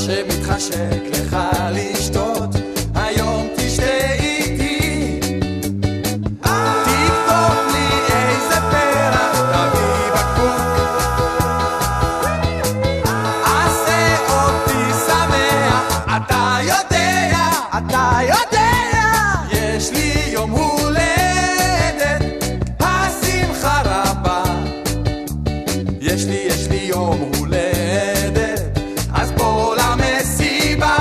שמתחשק לך לשתות, היום תשתה איתי. תכתוב לי איזה פרח, תביא בקבוק, עשה אותי שמח. אתה יודע, אתה יודע, יש לי יום הולדת, השמחה רבה. יש לי יום הולדת, אז בוא למסיבה,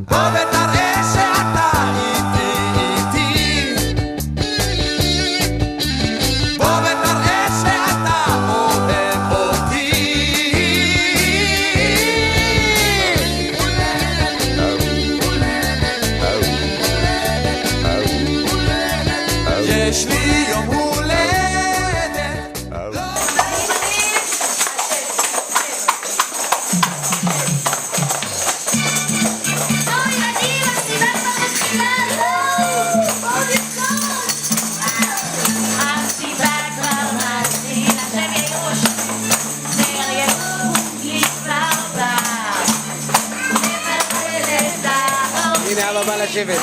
בוא ותראה שאתה איתי, בוא ותראה שאתה אוהב אותי. יש לי יום הולדת. הנה אבא בא לשבת.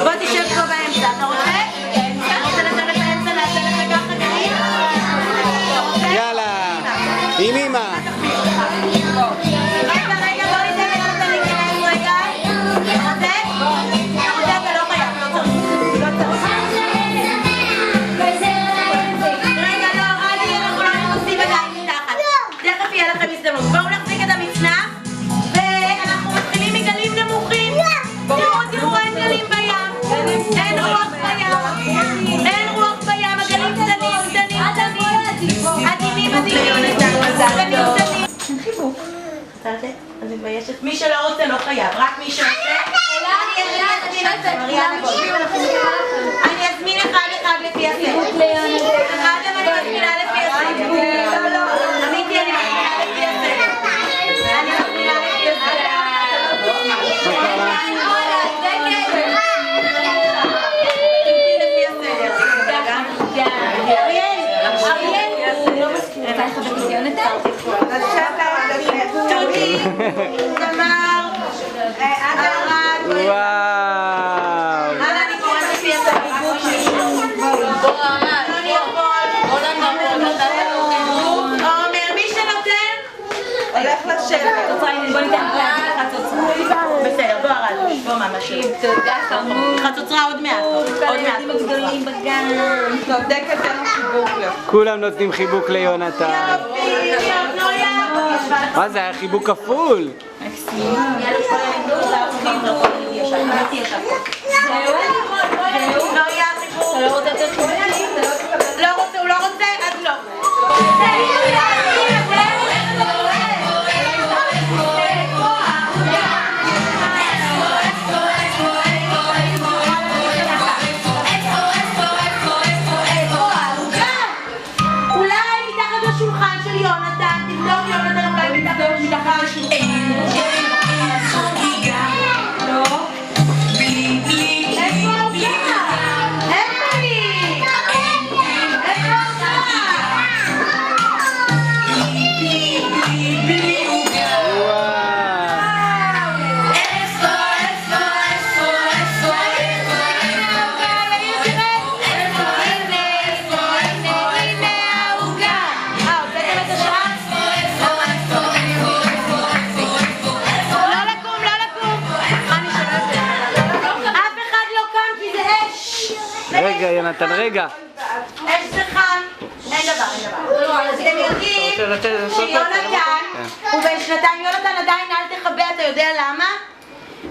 בוא תשב פה באמצע, אתה רוצה? אתה רוצה לשבת באמצע, נעשה לך ככה גרים? יאללה, עם אמא. רגע, בוא ניתן לך להיכנס רגע. רוצה? אתה לא חייב, לא צריך. רגע, לא, רדי, אנחנו לא נכנסים עדיין מתחת. תכף יהיה לכם הזדמנות. בואו נחזיק את המצנח, ואנחנו מתחילים מגלים נמוכים. תראו, אין גלים בים. אין רוח בים. אין רוח בים, הגלים קטנים. עדינים. אין חיבוק. רוצה? אני מביישת. מי שלא רוצה לא חייב, רק מי שרוצה. אני אזמין אחד לפי הסדר. אחד אני מזמינה לפי הסדר. אמיתי, אני מזמינה לפי הסדר. אני מזמינה לפי הסדר. תודי, תמר, ערד, וואו. אני קוראת לפי הסביגות שלי. עומר, מי שנותן הולך לשבת. בוא ניתן חצוצרה. בסדר, בוא ארד, בוא ממש. תודה חמוד. חצוצרה עוד מעט. עוד מעט. הילדים הגדולים בגן. טוב, דקה תן לו חיבוק לו. כולם נותנים חיבוק ליונתן. מה זה היה חיבוק כפול? הוא לא רוצה, אז לא. רגע, יונתן, רגע. אש זה חם, אין דבר. אתם יודעים שיונתן הוא בן שנתיים, יונתן עדיין אל תחבא, אתה יודע למה?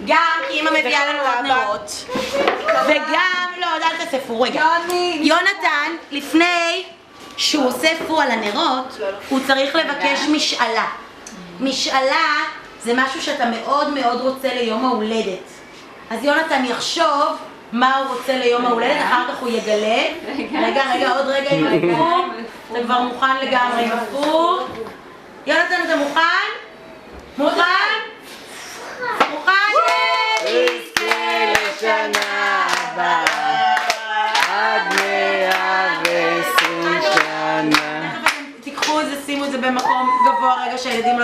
גם כי אמא מביאה לנו עוד נרות, וגם, לא, אל תאספו, רגע. יונתן, לפני שהוא אוסף על הנרות, הוא צריך לבקש משאלה. משאלה זה משהו שאתה מאוד מאוד רוצה ליום ההולדת. אז יונתן יחשוב מה הוא רוצה ליום ההולדת, אחר כך הוא יגלה. רגע, עוד רגע עם הפוך. אתה כבר מוכן לגמרי עם הפוך. יונתן, אתה מוכן? מוכן? מוכן? יזכה לשנה הבאה עד 120 שנה. תיקחו את זה, שימו את זה במקום גבוה רגע שהילדים לא